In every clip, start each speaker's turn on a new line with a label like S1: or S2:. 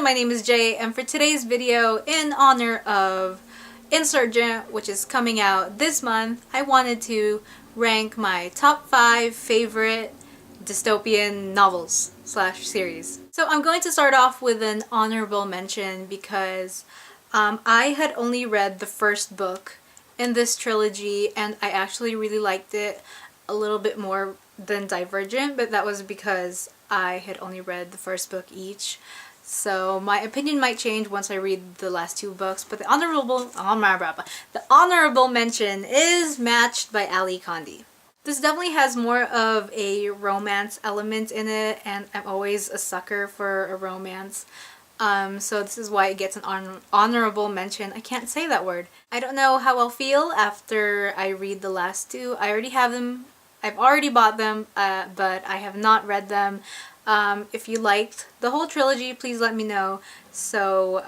S1: my name is Jay, and for today's video, in honor of Insurgent, which is coming out this month, I wanted to rank my top 5 favorite dystopian novels slash series. So I'm going to start off with an honorable mention because I had only read the first book in this trilogy and I actually really liked it a little bit more than Divergent, but that was because I had only read the first book each. So my opinion might change once I read the last 2 books, but the honorable mention is Matched by Ali Condi. This definitely has more of a romance element in it, and I'm always a sucker for a romance. So this is why it gets an honorable mention. I can't say that word. I don't know how I'll feel after I read the last 2. I already have them. I've already bought them, but I have not read them. If you liked the whole trilogy, please let me know, so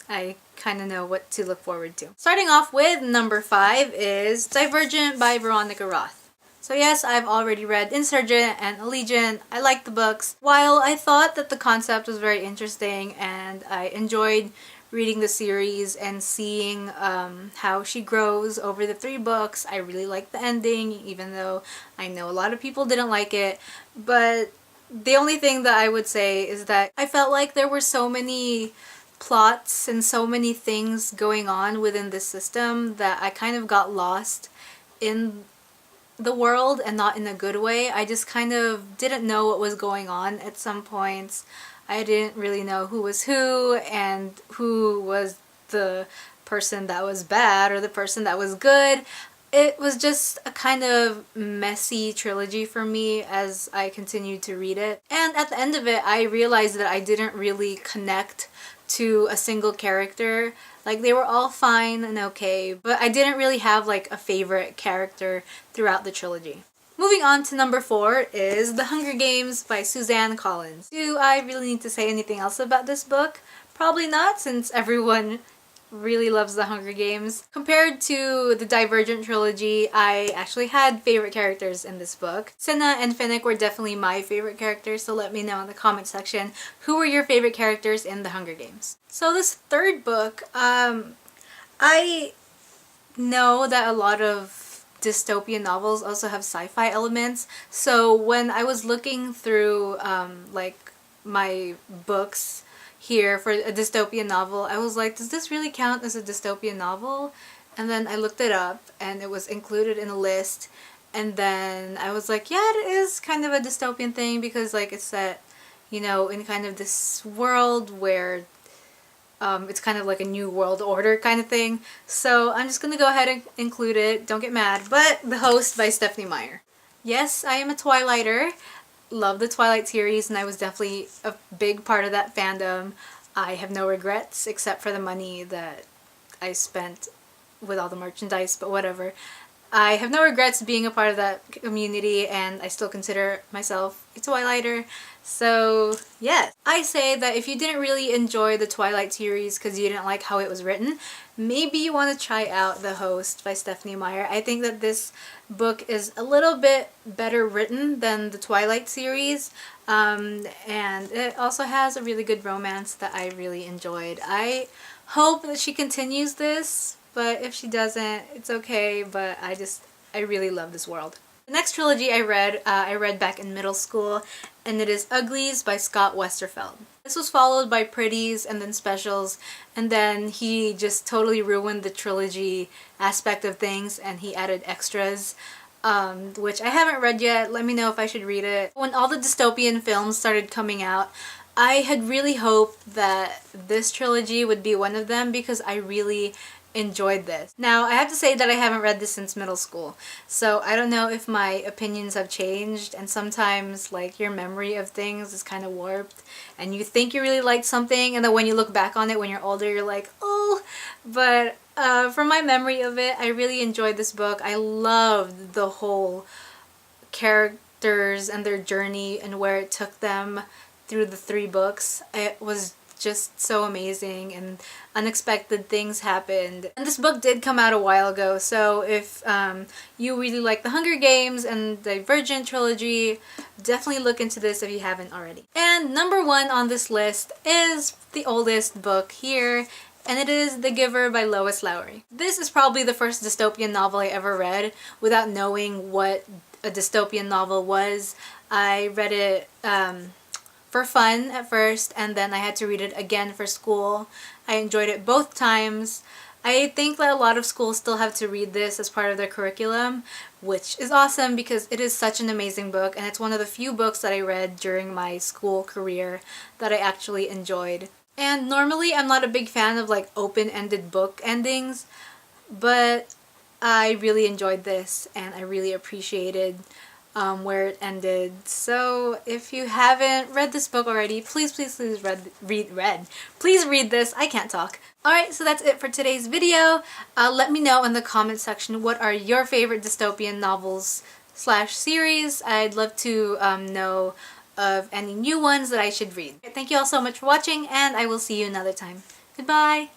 S1: I kind of know what to look forward to. Starting off with number 5 is Divergent by Veronica Roth. So yes, I've already read Insurgent and Allegiant. I liked the books. While I thought that the concept was very interesting and I enjoyed reading the series and seeing how she grows over the 3 books, I really liked the ending, even though I know a lot of people didn't like it. But the only thing that I would say is that I felt like there were so many plots and so many things going on within this system that I kind of got lost in the world, and not in a good way. I just kind of didn't know what was going on at some points. I didn't really know who was who and who was the person that was bad or the person that was good. It was just a kind of messy trilogy for me as I continued to read it. And at the end of it, I realized that I didn't really connect to a single character. Like, they were all fine and okay, but I didn't really have like a favorite character throughout the trilogy. Moving on to number 4 is The Hunger Games by Suzanne Collins. Do I really need to say anything else about this book? Probably not, since everyone really loves The Hunger Games. Compared to the Divergent trilogy, I actually had favorite characters in this book. Cinna and Finnick were definitely my favorite characters, so let me know in the comment section who were your favorite characters in The Hunger Games. So this 3rd book, I know that a lot of dystopian novels also have sci-fi elements, so when I was looking through like my books here for a dystopian novel, I was like, does this really count as a dystopian novel? And then I looked it up and it was included in a list, and then I was like, yeah, it is kind of a dystopian thing because like it's set, you know, in kind of this world where it's kind of like a new world order kind of thing. So I'm just gonna go ahead and include it, don't get mad. But The Host by Stephenie Meyer. Yes, I am a Twilighter. Love the Twilight series, and I was definitely a big part of that fandom. I have no regrets except for the money that I spent with all the merchandise, but whatever. I have no regrets being a part of that community, and I still consider myself a Twilighter. So yes, I say that if you didn't really enjoy the Twilight series because you didn't like how it was written, maybe you want to try out The Host by Stephenie Meyer. I think that this book is a little bit better written than the Twilight series, and it also has a really good romance that I really enjoyed. I hope that she continues this, but if she doesn't, it's okay, but I really love this world. The next trilogy I read back in middle school, and it is Uglies by Scott Westerfeld. This was followed by Pretties and then Specials, and then he just totally ruined the trilogy aspect of things and he added extras, which I haven't read yet. Let me know if I should read it. When all the dystopian films started coming out, I had really hoped that this trilogy would be one of them because I really enjoyed this. Now, I have to say that I haven't read this since middle school, so I don't know if my opinions have changed, and sometimes like your memory of things is kind of warped and you think you really liked something and then when you look back on it when you're older you're like, oh, but from my memory of it, I really enjoyed this book. I loved the whole characters and their journey and where it took them through the 3 books. It was just so amazing, and unexpected things happened. And this book did come out a while ago, so if you really like the Hunger Games and Divergent trilogy, definitely look into this if you haven't already. And number 1 on this list is the oldest book here, and it is The Giver by Lois Lowry. This is probably the first dystopian novel I ever read without knowing what a dystopian novel was. I read it for fun at first, and then I had to read it again for school. I enjoyed it both times. I think that a lot of schools still have to read this as part of their curriculum, which is awesome because it is such an amazing book, and it's one of the few books that I read during my school career that I actually enjoyed. And normally I'm not a big fan of like open-ended book endings, but I really enjoyed this and I really appreciated where it ended. So if you haven't read this book already, please read this. I can't talk. Alright, so that's it for today's video. Let me know in the comment section what are your favorite dystopian novels / series. I'd love to know of any new ones that I should read. Thank you all so much for watching, and I will see you another time. Goodbye!